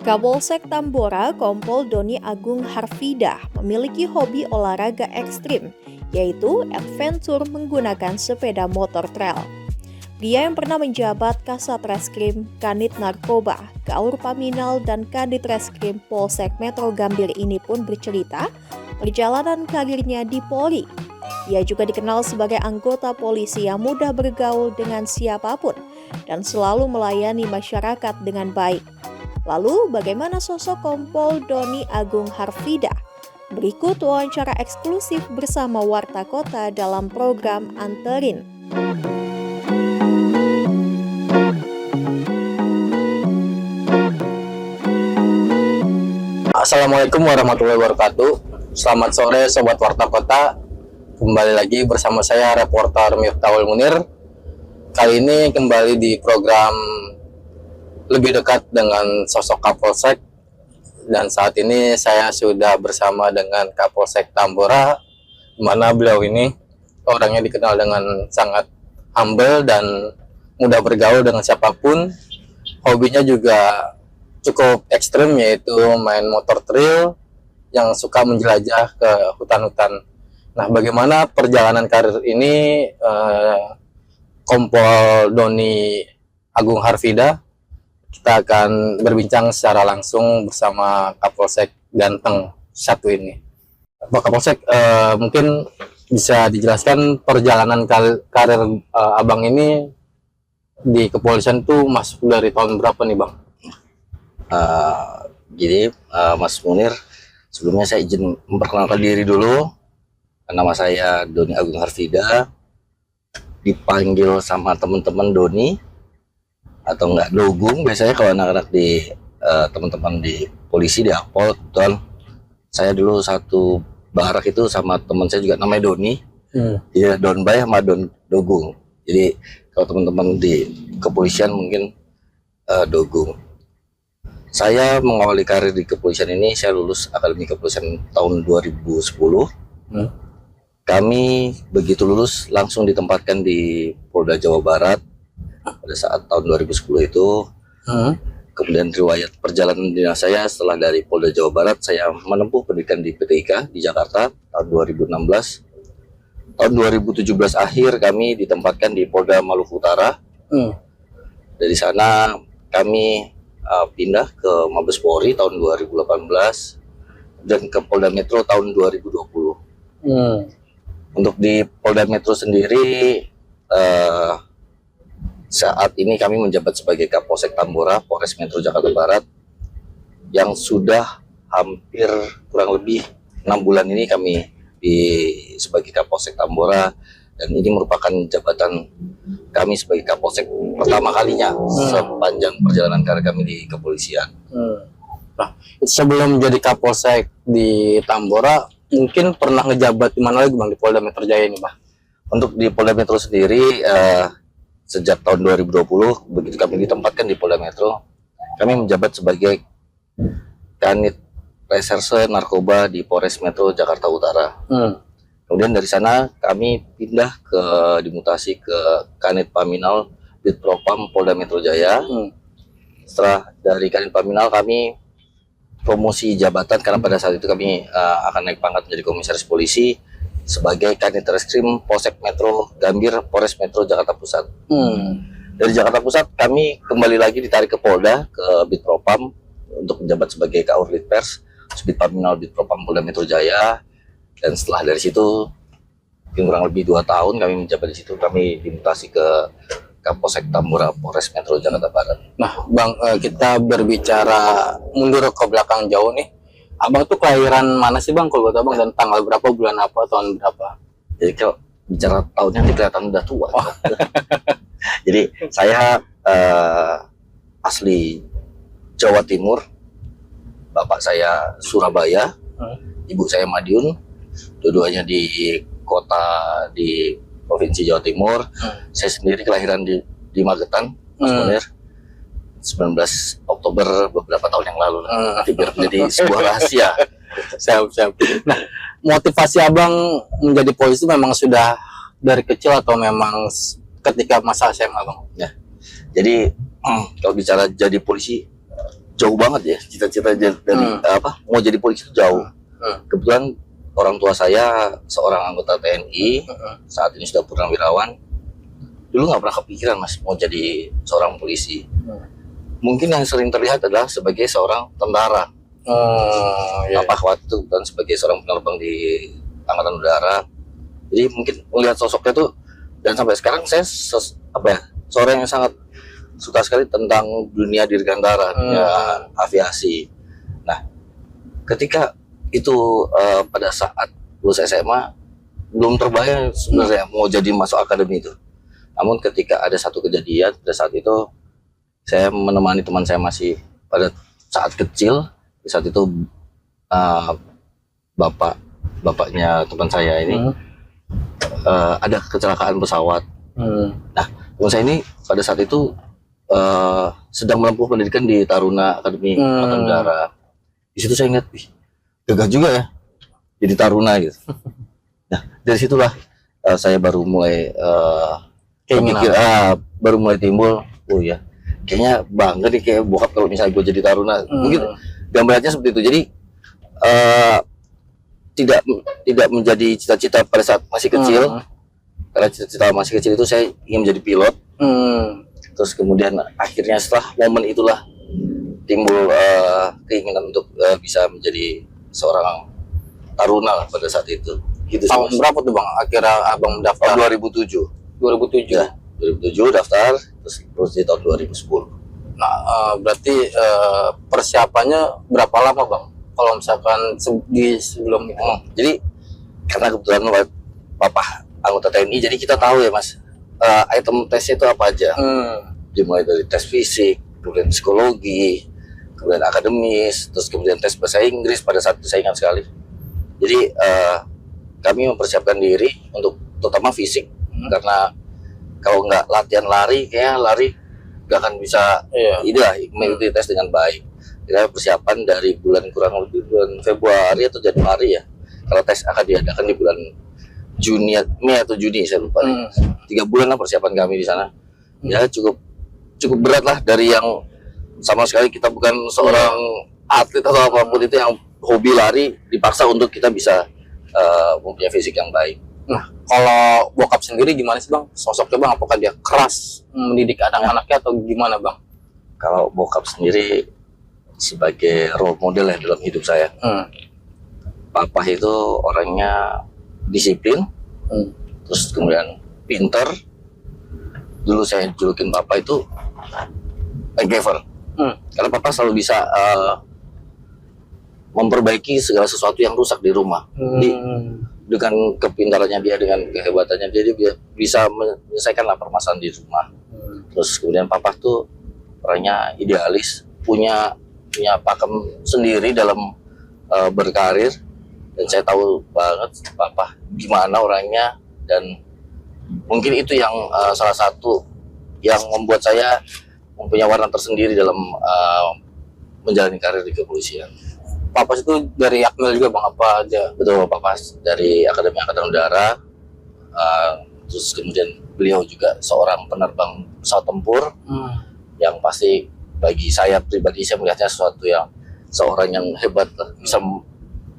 Kapolsek Tambora, Kompol Doni Agung Harfidah, memiliki hobi olahraga ekstrim, yaitu adventure menggunakan sepeda motor trail. Pria yang pernah menjabat Kasat Reskrim, Kanit Narkoba, Gaur Paminal, dan Kanit Reskrim Polsek Metro Gambir ini pun bercerita perjalanan karirnya di Polri. Ia juga dikenal sebagai anggota polisi yang mudah bergaul dengan siapapun dan selalu melayani masyarakat dengan baik. Lalu, bagaimana sosok Kompol Doni Agung Harfidah? Berikut wawancara eksklusif bersama Warta Kota dalam program Anterin. Assalamualaikum warahmatullahi wabarakatuh. Selamat sore Sobat Warta Kota. Kembali lagi bersama saya reporter Miftahul Munir. Kali ini kembali di program lebih dekat dengan sosok Kapolsek. Dan saat ini saya sudah bersama dengan Kapolsek Tambora, di mana beliau ini orangnya dikenal dengan sangat humble dan mudah bergaul dengan siapapun. Hobinya juga cukup ekstrim, yaitu main motor trail yang suka menjelajah ke hutan-hutan. Nah, bagaimana perjalanan karir ini Kompol Doni Agung Harfidah? Kita akan berbincang secara langsung bersama Kapolsek ganteng satu ini. Pak Kapolsek, mungkin bisa dijelaskan perjalanan karir abang ini di kepolisian tuh masuk dari tahun berapa nih, Bang? Jadi Mas Munir, sebelumnya saya izin memperkenalkan diri dulu. Nama saya Doni Agung Harfidah, dipanggil sama teman-teman Doni atau enggak Dogung biasanya kalau anak-anak di teman-teman di polisi di Akpol. Kebetulan saya dulu satu barak itu sama teman saya juga namanya Doni. Jadi Don Bay sama Don Dogung. Jadi kalau teman-teman di kepolisian mungkin Dogung. Saya mengawali karir di kepolisian ini, saya lulus Akademi Kepolisian tahun 2010. Kami begitu lulus langsung ditempatkan di Polda Jawa Barat pada saat tahun 2010 itu. Kemudian riwayat perjalanan dinas saya setelah dari Polda Jawa Barat, saya menempuh pendidikan di PTIK di Jakarta tahun 2016. Tahun 2017 akhir kami ditempatkan di Polda Maluku Utara. Dari sana kami pindah ke Mabes Polri tahun 2018 dan ke Polda Metro tahun 2020. Untuk di Polda Metro sendiri, saat ini kami menjabat sebagai Kapolsek Tambora, Polres Metro Jakarta Barat, yang sudah hampir kurang lebih 6 bulan ini kami sebagai Kapolsek Tambora, dan ini merupakan jabatan kami sebagai Kapolsek pertama kalinya sepanjang perjalanan karir kami di kepolisian. Nah, sebelum jadi Kapolsek di Tambora, mungkin pernah ngejabat di mana lagi, Bang, di Polda Metro Jaya ini, Bang? Untuk di Polda Metro sendiri, sejak tahun 2020 begitu kami ditempatkan di Polda Metro, kami menjabat sebagai Kanit Reserse Narkoba di Polres Metro Jakarta Utara. Kemudian dari sana kami pindah dimutasi ke Kanit Paminal Bid Propam Polda Metro Jaya. Setelah dari Kanit Paminal kami promosi jabatan karena pada saat itu kami akan naik pangkat menjadi komisaris polisi sebagai Kanit Reskrim Polsek Metro Gambir Polres Metro Jakarta Pusat. Dari Jakarta Pusat kami kembali lagi ditarik ke Polda, ke Bid Propam untuk menjabat sebagai Kaur Litpers Subdit Paminal Bid Propam Polda Metro Jaya. Dan setelah dari situ kurang lebih 2 tahun kami menjabat di situ, kami dimutasi ke Kapolsek Tambora Polres Metro Jakarta Barat. Nah, Bang, kita berbicara mundur ke belakang jauh nih. Abang tuh kelahiran mana sih, Bang, kalau buat Abang, dan tanggal berapa, bulan apa, tahun berapa? Jadi kalau bicara tahunnya ini kelihatan udah tua. Jadi saya asli Jawa Timur, bapak saya Surabaya, ibu saya Madiun. Dua-duanya di kota di Provinsi Jawa Timur. Saya sendiri kelahiran di Magetan, Mas Munir, 19 Oktober beberapa tahun yang lalu. Nanti biar menjadi sebuah rahasia. Siap. Nah, motivasi Abang menjadi polisi memang sudah dari kecil atau memang ketika masa SMA, Bang? Ya. Jadi kalau bicara jadi polisi, jauh banget ya cita-cita dari mau jadi polisi itu jauh. Kebetulan orang tua saya seorang anggota TNI, saat ini sudah purnawirawan. Dulu nggak pernah kepikiran Mas mau jadi seorang polisi. Mungkin yang sering terlihat adalah sebagai seorang tentara. Papa waktu itu bukan sebagai seorang penerbang di Angkatan Udara. Jadi mungkin melihat sosoknya tuh, dan sampai sekarang saya seorang yang sangat suka sekali tentang dunia dirgantara, dunia aviasi. Nah, ketika itu pada saat lulus SMA belum terbayang sebenarnya mau jadi masuk akademi itu. Namun ketika ada satu kejadian pada saat itu, saya menemani teman saya masih pada saat kecil. Di saat itu bapaknya teman saya ini ada kecelakaan pesawat. Nah, teman saya ini pada saat itu sedang menempuh pendidikan di Taruna Akademi Angkatan Udara. Di situ saya ingat, gagah juga ya jadi Taruna gitu. Nah, dari situlah saya baru mulai baru mulai timbul, oh ya, kayaknya bangga nih kayak bokap kalau misalnya gue jadi Taruna. Mungkin gambarannya seperti itu. Jadi tidak menjadi cita-cita pada saat masih kecil. Karena cita-cita masih kecil itu saya ingin menjadi pilot. Terus kemudian akhirnya setelah momen itulah timbul keinginan untuk bisa menjadi seorang Taruna lah pada saat itu. Gitu. Tahun berapa tuh Bang akhirnya Abang mendaftar? 2007. 2007. Ya, 2007 daftar, terus di tahun 2010. Nah, berarti persiapannya berapa lama Bang? Kalau misalkan di sebelum itu? Jadi karena kebetulan papa anggota TNI, jadi kita tahu ya Mas, item tesnya itu apa aja. Dimulai dari tes fisik, kemudian psikologi, kemudian akademis, terus kemudian tes bahasa Inggris. Pada saat itu saya ingat sekali. Jadi kami mempersiapkan diri untuk terutama fisik, karena kalau nggak latihan lari, kayak lari nggak akan bisa mengikuti tes dengan baik. Kita persiapan dari kurang lebih bulan Februari atau Januari ya. Kalau tes akan diadakan di bulan Mei atau Juni, saya lupa. 3 bulan lah persiapan kami di sana. Ya cukup berat lah, dari yang sama sekali kita bukan seorang atlet atau apapun itu, yang hobi lari dipaksa untuk kita bisa mempunyai fisik yang baik. Nah, kalau bokap sendiri gimana sih Bang? Sosoknya Bang, apakah dia keras mendidik anak-anaknya atau gimana Bang? Kalau bokap sendiri sebagai role model ya dalam hidup saya. Papa itu orangnya disiplin, terus kemudian pinter. Dulu saya julukin Papa itu MacGyver, karena Papa selalu bisa memperbaiki segala sesuatu yang rusak di rumah. Jadi dengan kepintarannya dia, dengan kehebatannya dia bisa menyelesaikan permasalahan di rumah. Terus kemudian Papa tuh orangnya idealis, punya pakem sendiri dalam berkarir, dan saya tahu banget Papa gimana orangnya, dan mungkin itu yang salah satu yang membuat saya mempunyai warna tersendiri dalam menjalani karir di kepolisian. Papa itu dari Akmil juga Bang, apa aja? Betul, Papa dari Akademi Angkatan Udara. Terus kemudian beliau juga seorang penerbang pesawat tempur, yang pasti bagi saya pribadi, saya melihatnya seorang yang hebat lah, bisa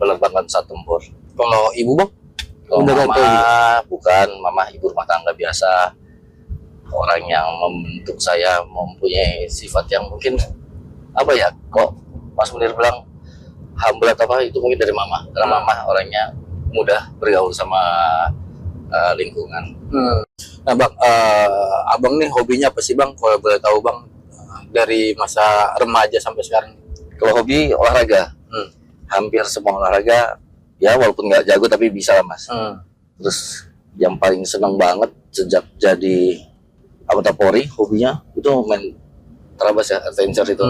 menerbangkan pesawat tempur. Kalau ibu Bang? Kalau mama ibu rumah tangga biasa, orang yang membentuk saya mempunyai sifat yang mungkin kok Mas Munir bilang humble atau apa, itu mungkin dari mama, karena mama orangnya mudah bergaul sama lingkungan. Nah Bang, Abang nih hobinya apa sih Bang, kalau boleh tahu Bang, dari masa remaja sampai sekarang? Kalau hobi olahraga, hampir semua olahraga ya, walaupun nggak jago tapi bisa lah Mas. Terus yang paling seneng banget sejak jadi anggota Polri, hobinya itu main terabas ya, adventure itu.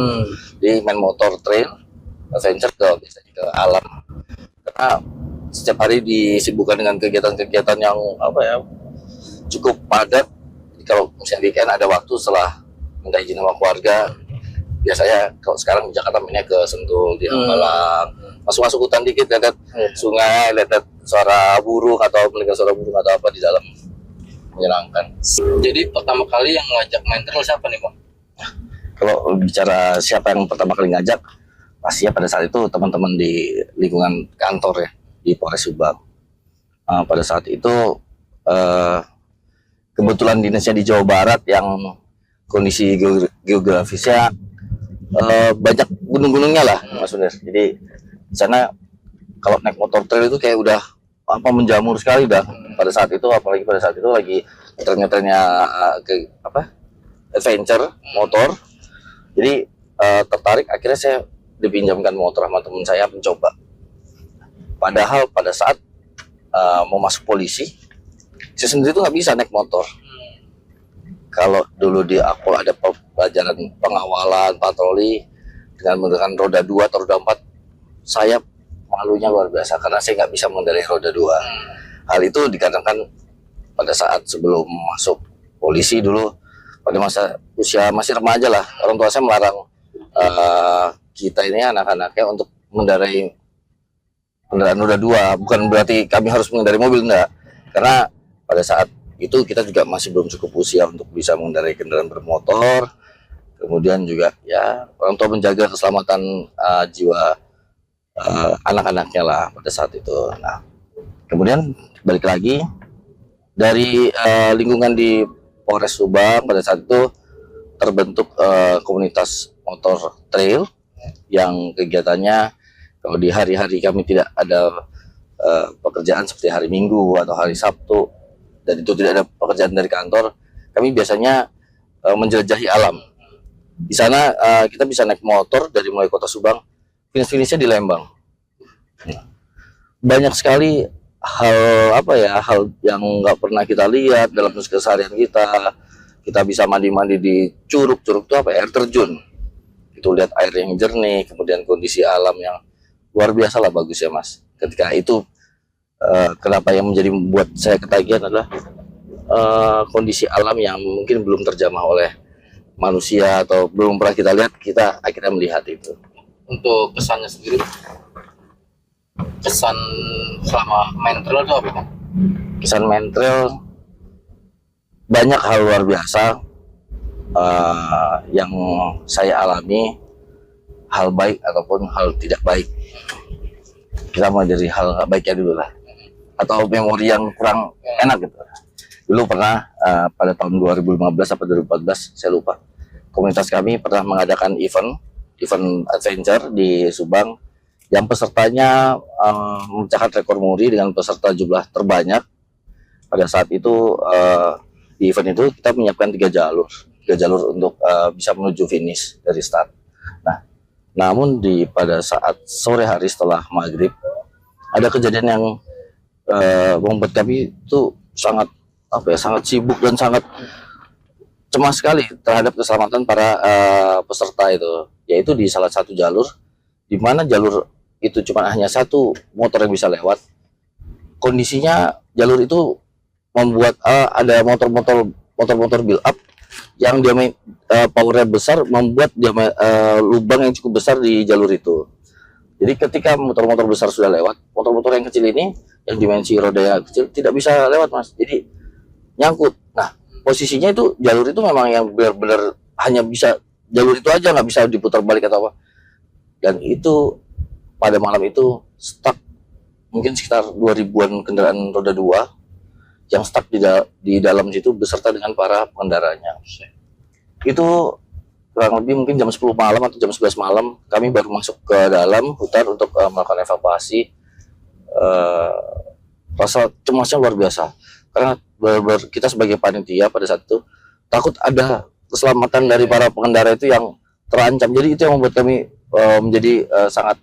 Jadi main motor trail, adventure biasanya ke alam. Karena setiap hari disibukkan dengan kegiatan-kegiatan yang cukup padat. Jadi kalau misalnya weekend ada waktu setelah minta izin sama keluarga, biasanya kalau sekarang di Jakarta mainnya ke Sentul, di Hambalang, masuk hutan dikit, lihat sungai, lihat suara burung atau mendengar suara burung atau apa di dalam, menyenangkan. Jadi pertama kali yang ngajak main trail siapa nih Bang? Kalau bicara siapa yang pertama kali ngajak, pastinya pada saat itu teman-teman di lingkungan kantor ya di Polres Subang. Pada saat itu kebetulan dinasnya di Jawa Barat yang kondisi geografisnya banyak gunung-gunungnya lah, Mas Munir. Jadi di sana kalau naik motor trail itu kayak udah menjamur sekali dah pada saat itu, apalagi pada saat itu lagi ngetrennya ke adventure motor. Jadi tertarik, akhirnya saya dipinjamkan motor sama teman saya mencoba. Padahal pada saat mau masuk polisi, saya sendiri tuh nggak bisa naik motor. Kalau dulu di Akpol ada pelajaran pengawalan patroli dengan menggunakan roda 2 atau roda 4, saya malunya luar biasa karena saya nggak bisa mengendarai roda 2. Hal itu dikarenakan pada saat sebelum masuk polisi dulu, pada masa usia masih remaja lah, orang tua saya melarang kita ini anak-anaknya untuk mengendarai kendaraan roda 2. Bukan berarti kami harus mengendarai mobil, enggak, karena pada saat itu kita juga masih belum cukup usia untuk bisa mengendarai kendaraan bermotor. Kemudian juga ya orang tua menjaga keselamatan jiwa anak-anaknya lah pada saat itu. Nah, kemudian balik lagi dari lingkungan di Polres Subang, pada saat itu terbentuk komunitas motor trail yang kegiatannya kalau di hari-hari kami tidak ada pekerjaan seperti hari Minggu atau hari Sabtu, dan itu tidak ada pekerjaan dari kantor, kami biasanya menjelajahi alam. Di sana kita bisa naik motor dari mulai kota Subang, finish-finishnya di Lembang. Banyak sekali hal yang nggak pernah kita lihat dalam keseharian kita. Kita bisa mandi-mandi di curug itu air terjun. Itu lihat air yang jernih, kemudian kondisi alam yang luar biasa lah, bagus ya Mas. Ketika itu kenapa yang menjadi membuat saya ketagihan adalah kondisi alam yang mungkin belum terjamah oleh manusia atau belum pernah kita lihat, kita akhirnya melihat itu. Untuk kesannya sendiri, kesan selama main trail itu apa? Kesan main trail banyak hal luar biasa yang saya alami, hal baik ataupun hal tidak baik. Kita mulai dari hal nggak baiknya dulu lah, atau memori yang kurang enak gitu. Dulu pernah pada tahun 2015 atau 2014, saya lupa, komunitas kami pernah mengadakan event adventure di Subang yang pesertanya memecahkan rekor muri dengan peserta jumlah terbanyak. Pada saat itu di event itu kita menyiapkan tiga jalur untuk bisa menuju finish dari start. Nah, namun pada saat sore hari setelah maghrib ada kejadian yang membuat kami itu sangat sibuk dan sangat cemas sekali terhadap keselamatan para peserta itu, yaitu di salah satu jalur, di mana jalur itu cuma hanya satu motor yang bisa lewat. Kondisinya jalur itu membuat ada motor build up yang dia powernya besar, membuat dia lubang yang cukup besar di jalur itu. Jadi ketika motor-motor besar sudah lewat, motor-motor yang kecil ini yang dimensi rodanya kecil tidak bisa lewat Mas, jadi nyangkut. Nah, posisinya itu jalur itu memang yang benar-benar hanya bisa jalur itu aja, nggak bisa diputar balik atau apa. Dan itu pada malam itu stuck mungkin sekitar 2000-an kendaraan roda 2 yang stuck di dalam situ beserta dengan para pengendaranya. Itu kurang lebih mungkin jam 10 malam atau jam 11 malam kami baru masuk ke dalam hutan untuk melakukan evakuasi. Rasa cemasnya luar biasa karena kita sebagai panitia pada saat itu takut ada keselamatan dari para pengendara itu yang terancam. Jadi itu yang membuat kami menjadi sangat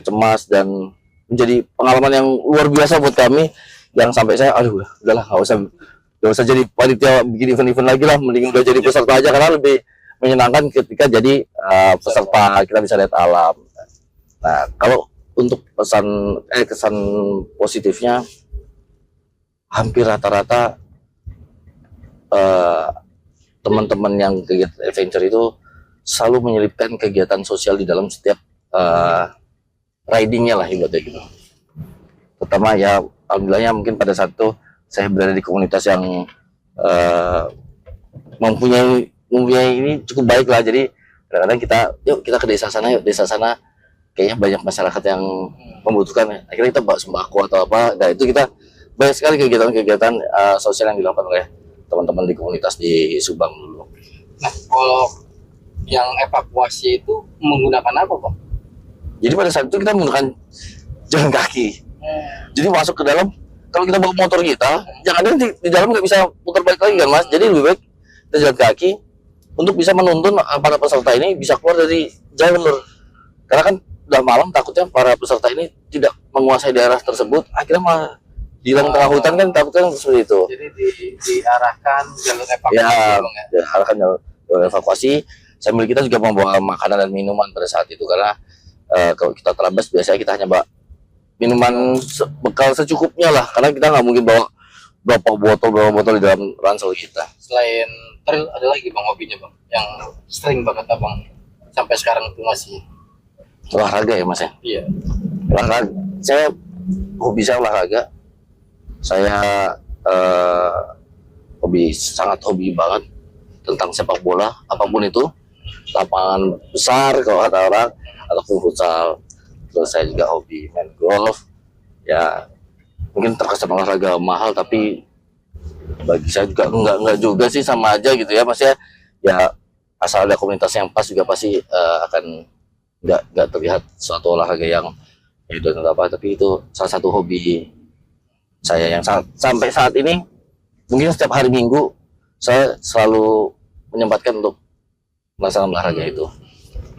cemas dan menjadi pengalaman yang luar biasa buat kami, yang sampai saya udahlah nggak usah jadi panitia bikin event-event lagi lah, mending udah jadi peserta aja karena lebih menyenangkan ketika jadi peserta, kita bisa lihat alam. Nah, kalau untuk kesan positifnya, hampir rata-rata teman-teman yang kegiatan adventure itu selalu menyelipkan kegiatan sosial di dalam setiap ridingnya lah, ibaratnya gitu. Pertama ya, alhamdulillahnya mungkin pada saat itu saya berada di komunitas yang mempunyai mempunyai ini cukup baik lah. Jadi kadang-kadang yuk kita ke desa sana, yuk desa sana kayaknya banyak masyarakat yang membutuhkan. Akhirnya kita bawa sembako atau apa. Nah itu kita banyak sekali kegiatan-kegiatan sosial yang dilakukan oleh teman-teman di komunitas di Subang dulu. Nah, kalau yang evakuasi itu menggunakan apa, Bang? Jadi pada saat itu kita menggunakan jalan kaki. Jadi masuk ke dalam, kalau kita bawa motor kita, jangan ada di dalam nggak bisa putar balik lagi kan Mas. Jadi lebih baik kita jalan kaki untuk bisa menuntun para peserta ini bisa keluar dari jalur. Karena kan udah malam, takutnya para peserta ini tidak menguasai daerah tersebut, akhirnya malah di tengah hutan kan takutnya seperti itu. Jadi diarahkan jalur evakuasi, Ya, Bang, ya? diarahkan jalur evakuasi. Sambil kita juga membawa makanan dan minuman pada saat itu, karena kalau kita terlambat biasanya kita hanya bawa minuman bekal secukupnya lah, karena kita nggak mungkin bawa berapa botol di dalam ransel kita. Selain trail ada lagi Bang hobinya, Bang, yang sering banget Abang sampai sekarang itu masih? Olahraga ya Mas ya. Iya. Olahraga, hobi saya olahraga. Saya sangat hobi banget tentang sepak bola, apapun itu, lapangan besar kalau kata orang, ataupun futsal. Terus saya juga hobi main golf. Ya mungkin terkesan olahraga mahal, tapi bagi saya juga enggak juga sih, sama aja gitu ya Mas ya. Ya asal ada komunitas yang pas juga pasti akan nggak terlihat suatu olahraga yang itu atau apa, tapi itu salah satu hobi saya yang sampai saat ini. Mungkin setiap hari Minggu saya selalu menyempatkan untuk melaksanakan olahraga itu.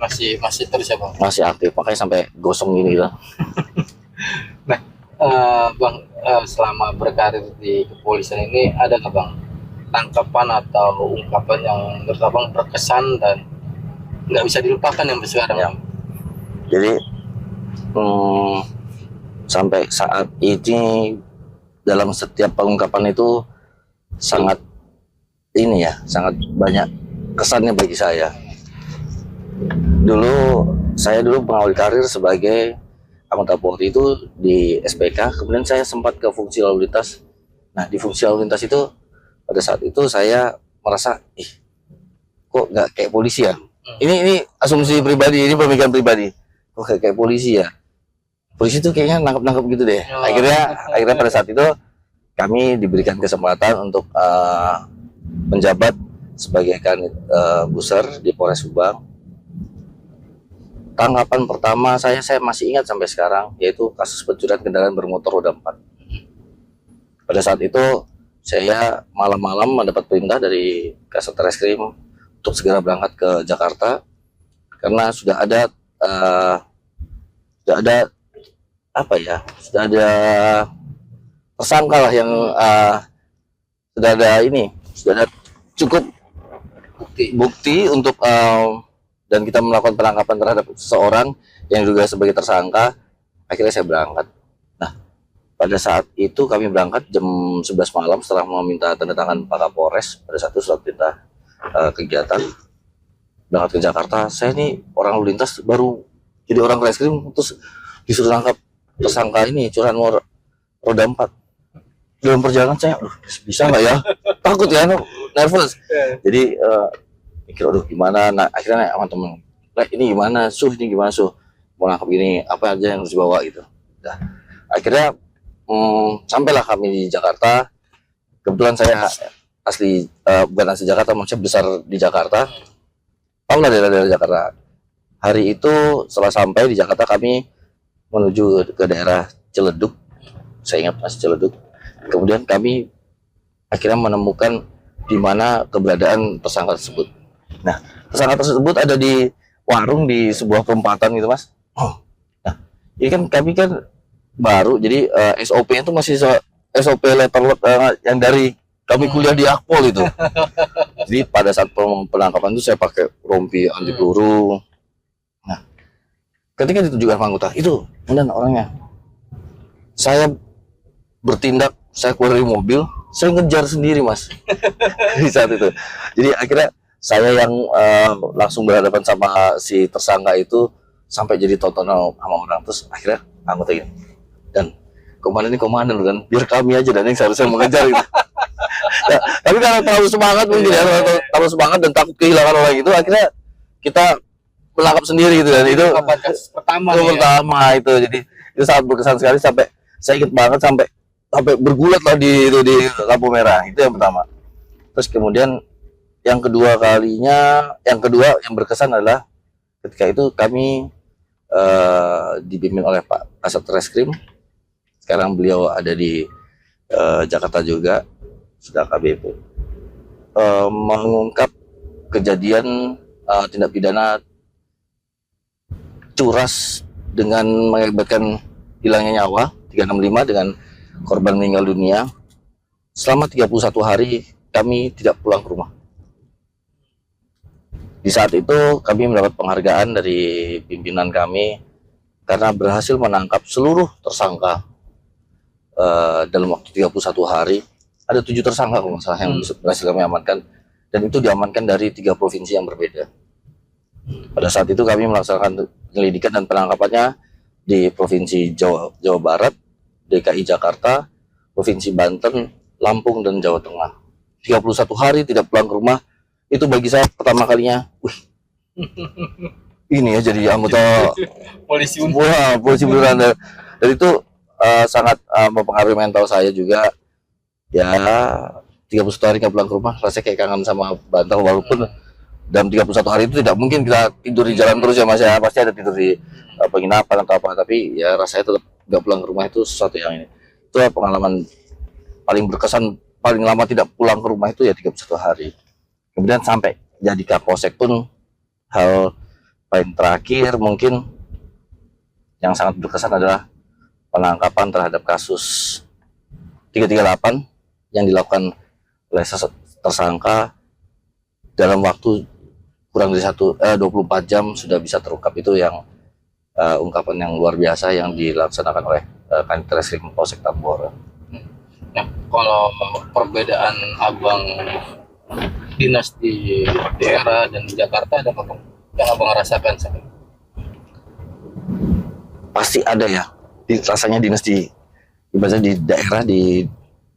Masih terus ya Bang? Masih aktif, makanya sampai gosong gini gitu. Nah, Bang, selama berkarir di kepolisian ini ada nggak Bang tangkapan atau ungkapan yang menurut Abang berkesan dan nggak bisa dilupakan yang sekarang? Ya. Jadi sampai saat ini dalam setiap pengungkapan itu sangat sangat banyak kesannya bagi saya. Saya dulu mengawali karir sebagai anggota Polri itu di SPK, kemudian saya sempat ke fungsi lalu lintas. Nah, di fungsi lalu lintas itu pada saat itu saya merasa, kok nggak kayak polisi ya? Ini asumsi pribadi, ini pemikiran pribadi. Kok kayak polisi ya? Polisi itu kayaknya nangkep gitu deh. Akhirnya pada saat itu kami diberikan kesempatan untuk menjabat sebagai kanit Buser di Polres Subang. Tanggapan pertama saya masih ingat sampai sekarang, yaitu kasus pencurian kendaraan bermotor roda 4. Pada saat itu saya malam-malam mendapat perintah dari Kasat Reskrim untuk segera berangkat ke Jakarta, karena sudah ada tersangka lah yang sudah ada cukup bukti untuk dan kita melakukan penangkapan terhadap seseorang yang juga sebagai tersangka. Akhirnya saya berangkat. Nah, pada saat itu kami berangkat jam 11 malam setelah meminta tanda tangan Pak Kapolres pada saat itu surat perintah kegiatan berangkat ke Jakarta. Saya ini orang lalu lintas, baru jadi orang reskrim, terus disuruh tangkap tersangka ini curian roda 4. Dalam perjalanan saya, bisa nggak ya? Takut ya, nervous. Jadi mikir, gimana? Nah, akhirnya sama temen, ini gimana? Ini gimana mau nangkap ini, apa aja yang harus dibawa gitu. Nah, akhirnya sampailah kami di Jakarta. Kebetulan saya bukan asli Jakarta, maksudnya besar di Jakarta. Tahu lah daerah-daerah Jakarta. Hari itu setelah sampai di Jakarta, kami menuju ke daerah Ciledug. Saya ingat masih Ciledug. Kemudian kami akhirnya menemukan di mana keberadaan tersangka tersebut. Nah, tersangka tersebut ada di warung di sebuah perempatan gitu Mas. Nah, ini kan kami kan baru, jadi SOP-nya itu masih SOP letter yang dari kami kuliah di Akpol itu. Jadi pada saat penangkapan itu saya pakai rompi anti peluru. Nah, ketika ditujukan anggota itu, kemudian orangnya, saya bertindak, saya keluar dari mobil, saya ngejar sendiri Mas. Di saat itu. Jadi akhirnya saya yang langsung berhadapan sama si tersangka itu sampai jadi tontonan sama orang. Terus akhirnya anggota ini, dan komandan ini komandan kan, biar kami aja dan yang seharusnya mengejar gitu. Tapi karena terlalu semangat mungkin ya, terlalu semangat dan takut kehilangan orang itu, akhirnya kita menangkap sendiri gitu. Dan itu kasus pertama itu pertama itu, jadi itu sangat berkesan sekali, sampai saya ingat banget sampai bergulat lah di lampu merah. Itu yang pertama. Terus kemudian yang kedua yang berkesan adalah ketika itu kami dibimbing oleh Pak Kasat Reskrim. Sekarang beliau ada di Jakarta juga, sudah KBP, mengungkap kejadian tindak pidana curas dengan mengakibatkan hilangnya nyawa 365 dengan korban meninggal dunia. Selama 31 hari kami tidak pulang ke rumah. Di saat itu kami mendapat penghargaan dari pimpinan kami karena berhasil menangkap seluruh tersangka dalam waktu 31 hari. Ada 7 tersangka kalau nggak salah yang berhasil kami amankan, dan itu diamankan dari 3 provinsi yang berbeda. Pada saat itu kami melaksanakan penyelidikan dan penangkapannya di Provinsi Jawa Barat, DKI Jakarta, Provinsi Banten, Lampung, dan Jawa Tengah. 31 hari tidak pulang ke rumah, itu bagi saya pertama kalinya, ini ya jadi anggota polisi beneran. Dan itu sangat mempengaruhi mental saya juga. Ya 31 hari nggak pulang ke rumah, rasanya kayak kangen sama Banten, walaupun dalam 31 hari itu tidak mungkin kita tidur di jalan terus ya Mas ya, pasti ada tidur di penginapan atau apa, tapi ya rasanya tetap nggak pulang ke rumah itu sesuatu yang ini. Itu pengalaman paling berkesan, paling lama tidak pulang ke rumah itu ya 31 hari. Kemudian sampai jadi Kapolsek pun hal paling terakhir mungkin yang sangat berkesan adalah penangkapan terhadap kasus 338 yang dilakukan oleh tersangka dalam waktu kurang dari 24 jam sudah bisa terungkap. Itu yang ungkapan yang luar biasa yang dilaksanakan oleh Kanit Reskrim Polsek Tambora. Nah, kalau perbedaan abang dinas di daerah dan di Jakarta, ada apa yang abang rasakan sekarang? Pasti ada ya, rasanya dinas di daerah, di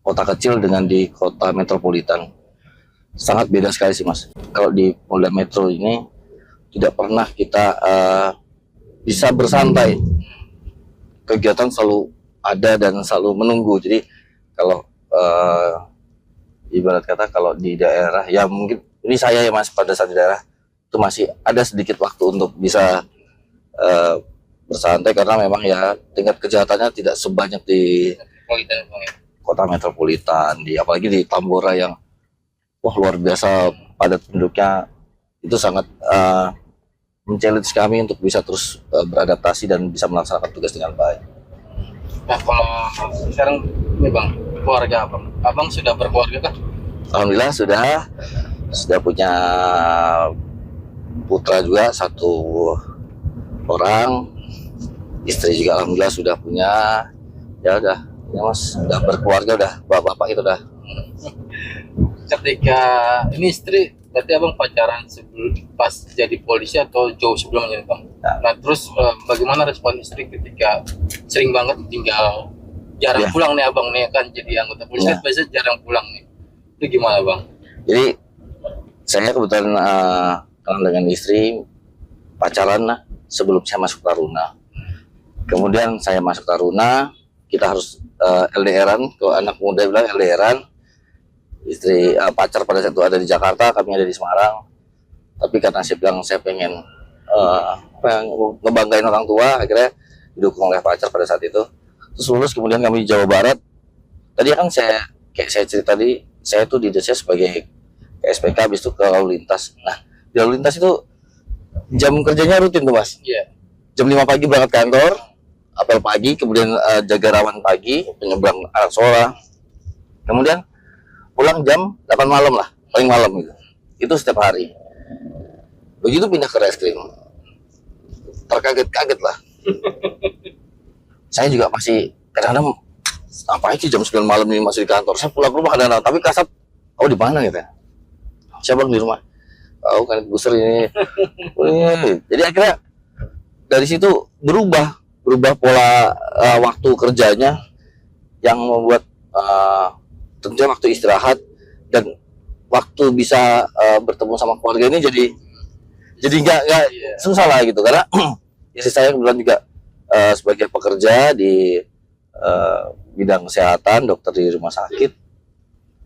kota kecil dengan di kota metropolitan sangat beda sekali sih Mas. Kalau di Polda Metro ini tidak pernah kita bisa bersantai, kegiatan selalu ada dan selalu menunggu. Jadi kalau ibarat kata kalau di daerah, ya mungkin ini saya ya Mas, pada saat di daerah itu masih ada sedikit waktu untuk bisa bersantai, karena memang ya tingkat kejahatannya tidak sebanyak di kota metropolitan, apalagi di Tambora yang wah luar biasa padat penduduknya. Itu sangat men-challenge kami untuk bisa terus beradaptasi dan bisa melaksanakan tugas dengan baik. Nah, kalau sekarang nih Bang, keluarga abang sudah berkeluarga kan? Alhamdulillah sudah punya putra juga 1 orang, istri juga alhamdulillah sudah punya. Ya udah ya Mas, udah berkeluarga, udah bapak-bapak itu udah. Ketika ini istri, berarti abang pacaran sebelum pas jadi polisi atau jauh sebelumnya Bang? Nah terus bagaimana respon istri ketika sering banget tinggal, jarang pulang nih abang nih, kan jadi anggota polisi kan biasanya jarang pulang nih, itu gimana Bang? Jadi saya kebetulan kenal dengan istri, pacaran lah sebelum saya masuk Taruna. Kemudian saya masuk Taruna, kita harus LDRan, kalau anak muda bilang LDRan. Istri pacar pada saat itu ada di Jakarta, kami ada di Semarang. Tapi karena saya bilang saya pengen ngebanggain orang tua, akhirnya didukung oleh pacar pada saat itu. Terus lulus, kemudian kami di Jawa Barat. Tadi kan saya cerita tadi, saya tuh didesnya sebagai SPK, habis itu ke lalu lintas. Nah di lalu lintas itu jam kerjanya rutin tuh Mas. Jam 5 pagi berangkat kantor, apel pagi, kemudian jaga rawan pagi, penyeberang Arsola, kemudian pulang jam 8 malam lah, paling malam gitu. Itu setiap hari. Begitu pindah ke reskrim, terkaget-kaget lah. Saya juga masih kadang-kadang apa sih jam 9 malam ini masih di kantor. Saya pulang ke rumah kadang-kadang, tapi kasat, oh di mana gitu ya? Siapa di rumah? Oh kan Buser ini. Jadi akhirnya dari situ berubah pola waktu kerjanya, yang membuat tentunya waktu istirahat dan waktu bisa bertemu sama keluarga ini jadi nggak susah lah gitu, karena istri saya kebetulan juga sebagai pekerja di bidang kesehatan, dokter di rumah sakit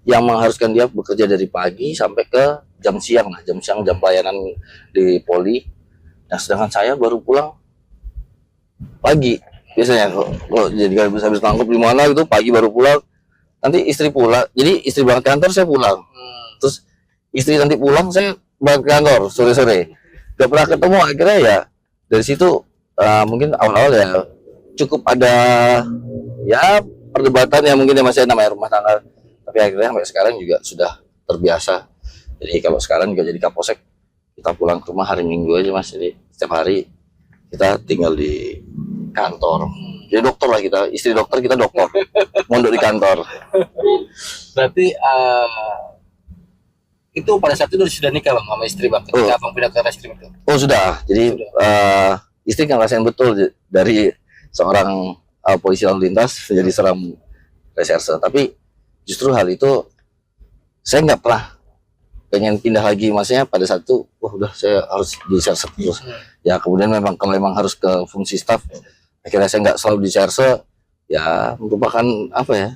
yang mengharuskan dia bekerja dari pagi sampai ke jam siang jam pelayanan di Poli. Nah, sedangkan saya baru pulang pagi biasanya. Kalau jadi habis tangkap di mana gitu pagi baru pulang, nanti istri pulang, jadi istri berangkat kantor saya pulang, terus istri nanti pulang saya berangkat kantor sore-sore, gak pernah ketemu. Akhirnya ya dari situ mungkin awal-awal ya cukup ada ya perdebatan ya, mungkin ya masih namanya rumah tangga, tapi akhirnya sampai sekarang juga sudah terbiasa. Jadi kalau sekarang juga jadi Kapolsek, kita pulang ke rumah hari Minggu aja Mas, jadi setiap hari kita tinggal di kantor. Jadi dokter lah kita, istri dokter, kita dokter, mondok di kantor. Berarti itu pada saat itu sudah nikah Bang sama istri Bang, ketika Abang pindah ke reskrim itu? Oh sudah, jadi istri kan ngerasain betul dari seorang polisi lalu lintas menjadi seorang reserse. Tapi justru hal itu saya nggak pernah pengen pindah lagi, maksudnya pada saat itu udah saya harus di serse terus. Ya kemudian memang kalau memang harus ke fungsi staff, akhirnya saya nggak selalu di serse, ya merupakan apa ya,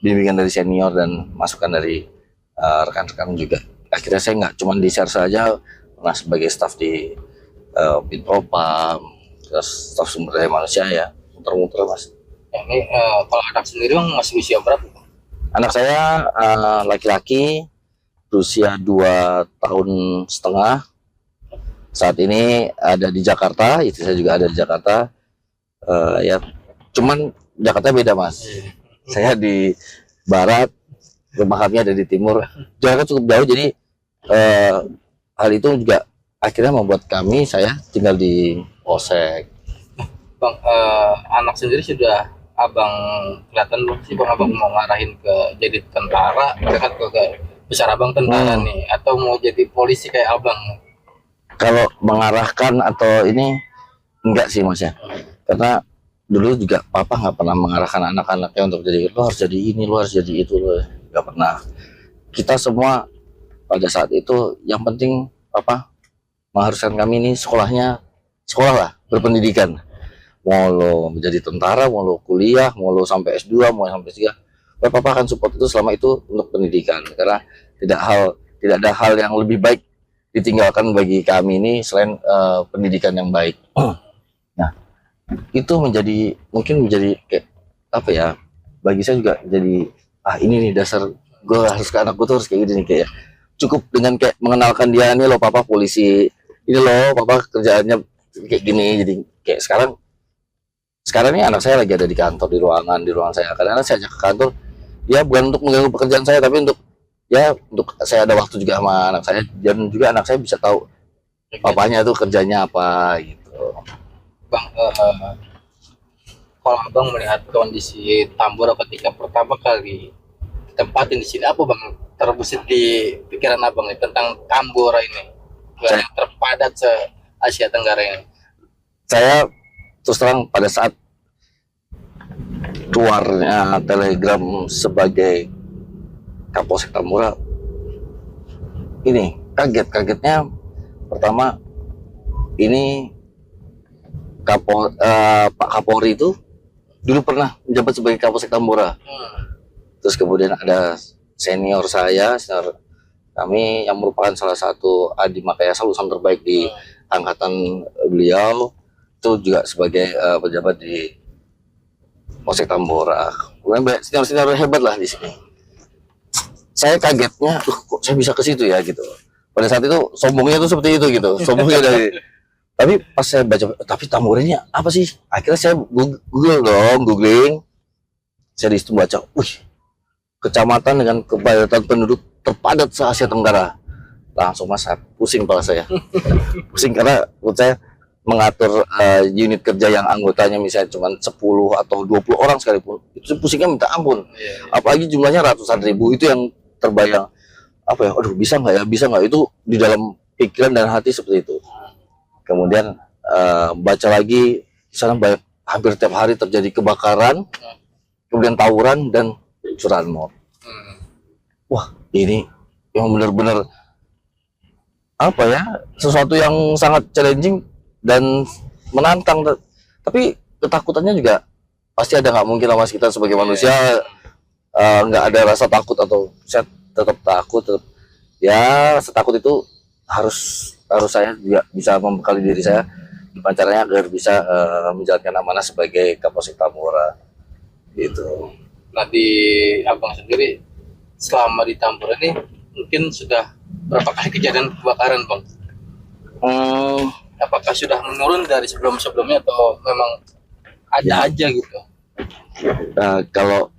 bimbingan dari senior dan masukan dari rekan-rekan juga. Akhirnya saya nggak cuma di serse aja, pernah sebagai staff di Bitpropam, terus staf sumber daya manusia ya, muter-muter Mas. Ya, ini kalau anak sendiri Bang masih usia berapa? Anak saya laki-laki berusia 2,5 tahun. Saat ini ada di Jakarta, istri saya juga ada di Jakarta. Ya, cuman Jakarta beda Mas. Saya di barat, rumah kami ada di timur. Jaraknya cukup jauh, jadi hal itu juga akhirnya membuat saya tinggal di Polsek. Bang, anak sendiri sudah Abang kelihatan belum sih Bang, Abang mau ngarahin ke jadi tentara, mereka ke besar Abang tentara nih, atau mau jadi polisi kayak Abang? Kalau mengarahkan atau ini enggak sih Mas ya, karena dulu juga Papa nggak pernah mengarahkan anak-anaknya untuk jadi lo harus jadi ini, lo harus jadi itu, lo nggak pernah. Kita semua pada saat itu yang penting Papa mengharuskan kami ini sekolah lah, berpendidikan. Mau lo menjadi tentara, mau lo kuliah, mau lo sampai S2, mau sampai S3, Papa akan support itu selama itu untuk pendidikan, karena tidak ada hal yang lebih baik ditinggalkan bagi kami ini selain pendidikan yang baik. Nah, itu mungkin menjadi kayak apa ya, bagi saya juga jadi ini nih dasar gue harus ke anak gue tuh harus kayak gini nih, kayak cukup dengan kayak mengenalkan dia, nih lo Papa polisi, ini lo Papa kerjaannya kayak gini. Jadi kayak sekarang ini anak saya lagi ada di kantor, di ruangan saya. Kadang-kadang saya ajak ke kantor ya bukan untuk mengganggu pekerjaan saya, tapi untuk saya ada waktu juga sama anak saya, dan juga anak saya bisa tahu papanya tuh kerjanya apa gitu. Bang, kalau Abang melihat kondisi Tambora ketika pertama kali ditempatin di sini, apa Bang terbesit di pikiran Abang nih tentang Tambora ini yang terpadat se Asia Tenggara ini? Saya terus terang pada saat keluarnya telegram sebagai Kapolsek Tambora ini kagetnya pertama ini Pak Kapolri itu dulu pernah menjabat sebagai Kapolsek Tambora. Terus kemudian ada senior kami yang merupakan salah satu Adi Makayasa lulusan terbaik di angkatan beliau, itu juga sebagai pejabat di Polsek Tambora. Kemudian banyak senior hebat lah di sini. Saya kagetnya, kok saya bisa ke situ ya gitu. Pada saat itu sombongnya tuh seperti itu gitu, sombongnya dari. Tapi pas saya baca, tapi Tambora ini apa sih? Akhirnya saya googling. Saya di situ baca, kecamatan dengan kepadatan penduduk terpadat se-Asia Tenggara. Langsung Mas, pusing kepala saya. Pusing karena menurut saya mengatur unit kerja yang anggotanya misalnya cuma 10 atau 20 orang sekalipun, itu pusingnya minta ampun. Apalagi jumlahnya ratusan ribu, itu yang terbayang apa ya, aduh bisa nggak, itu di dalam pikiran dan hati seperti itu. Kemudian baca lagi di sana hampir tiap hari terjadi kebakaran, kemudian tawuran dan curanmor. Wah, ini yang benar-benar apa ya, sesuatu yang sangat challenging dan menantang. Tapi ketakutannya juga pasti ada, nggak mungkin lah Mas, kita sebagai manusia nggak ada rasa takut, atau saya tetap takut, tetap ya setakut itu harus saya juga bisa membekali diri saya gimana caranya agar bisa menjalankan amanah sebagai Kapolsek Tambora gitu. Nah, di Abang sendiri selama di Tambora ini mungkin sudah berapa kali kejadian kebakaran, Bang? Apakah sudah menurun dari sebelum-sebelumnya atau memang ada aja gitu? Kalau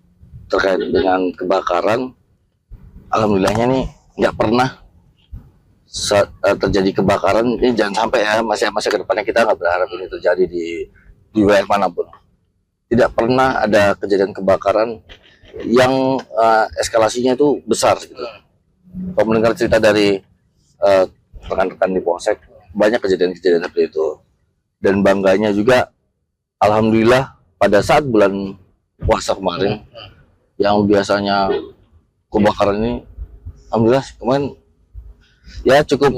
terkait dengan kebakaran, alhamdulillahnya nih nggak pernah terjadi kebakaran. Ini jangan sampai ya, masa ke depannya kita nggak berharap ini terjadi di wilayah manapun. Tidak pernah ada kejadian kebakaran yang eskalasinya itu besar gitu. Kalau mendengar cerita dari rekan-rekan di Polsek, banyak kejadian-kejadian seperti itu. Dan bangganya juga, alhamdulillah pada saat bulan puasa kemarin, yang biasanya kebakaran ini, alhamdulillah kemarin ya cukup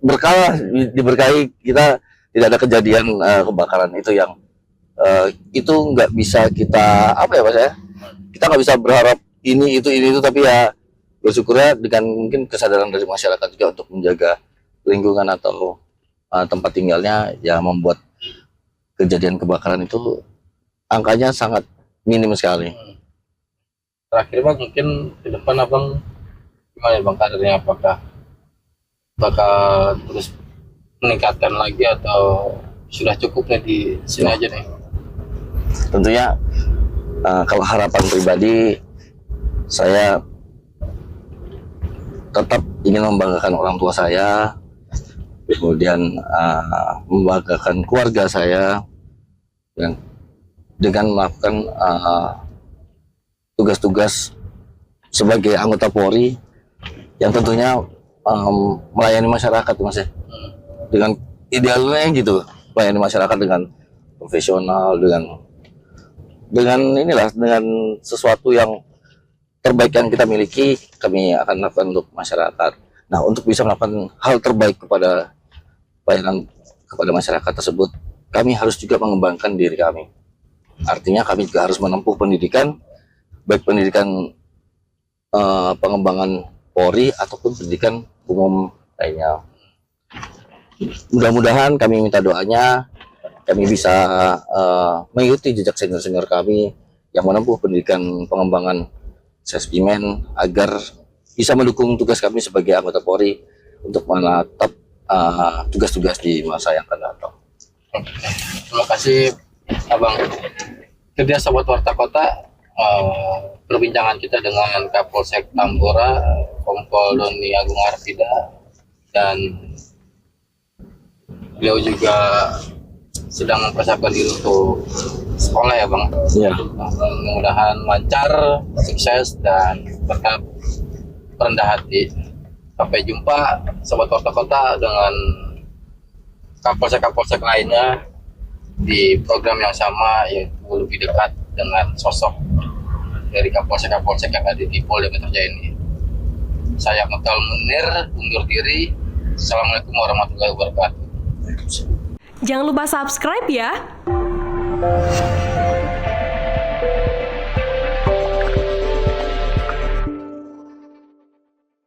berkah, diberkahi, kita tidak ada kejadian kebakaran itu yang itu nggak bisa kita apa ya Mas ya, kita nggak bisa berharap ini itu, tapi ya bersyukurnya dengan mungkin kesadaran dari masyarakat juga untuk menjaga lingkungan atau tempat tinggalnya, ya membuat kejadian kebakaran itu angkanya sangat minim sekali. Terakhir Bang, mungkin ke depan Abang gimana ya Bang karirnya, apakah bakal terus meningkatkan lagi atau sudah cukupnya di sini aja nih? Tentunya kalau harapan pribadi saya tetap ingin membanggakan orang tua saya, kemudian membanggakan keluarga saya dengan melakukan tugas-tugas sebagai anggota Polri yang tentunya melayani masyarakat Mas ya. Dengan idealnya gitu, melayani masyarakat dengan profesional, dengan inilah, dengan sesuatu yang terbaik yang kita miliki, kami akan lakukan untuk masyarakat. Nah, untuk bisa melakukan hal terbaik kepada pelayanan kepada masyarakat tersebut, kami harus juga mengembangkan diri kami. Artinya kami juga harus menempuh pendidikan, baik pendidikan pengembangan Polri ataupun pendidikan umum lainnya. Mudah-mudahan, kami minta doanya, kami bisa mengikuti jejak senior-senior kami yang menempuh pendidikan pengembangan Sespimen, agar bisa mendukung tugas kami sebagai anggota Polri untuk menatap tugas-tugas di masa yang akan datang. Terima kasih Abang. Kerja Sobat Warta Kota, perbincangan kita dengan Kapolsek Tambora, Kompol Doni Agung Harfida, dan beliau juga sedang mempersiapkan diri untuk sekolah ya Bang. Iya. Mudah-mudahan lancar, sukses, dan berkah rendah hati. Sampai jumpa Sobat Warta Kota dengan Kapolsek-Kapolsek lainnya di program yang sama, yaitu lebih dekat dengan sosok dari Kapolsek-Kapolsek yang ada di Polda Metro Jaya ini. Saya Mutal Munir, undur diri. Assalamualaikum warahmatullahi wabarakatuh. Jangan lupa subscribe ya.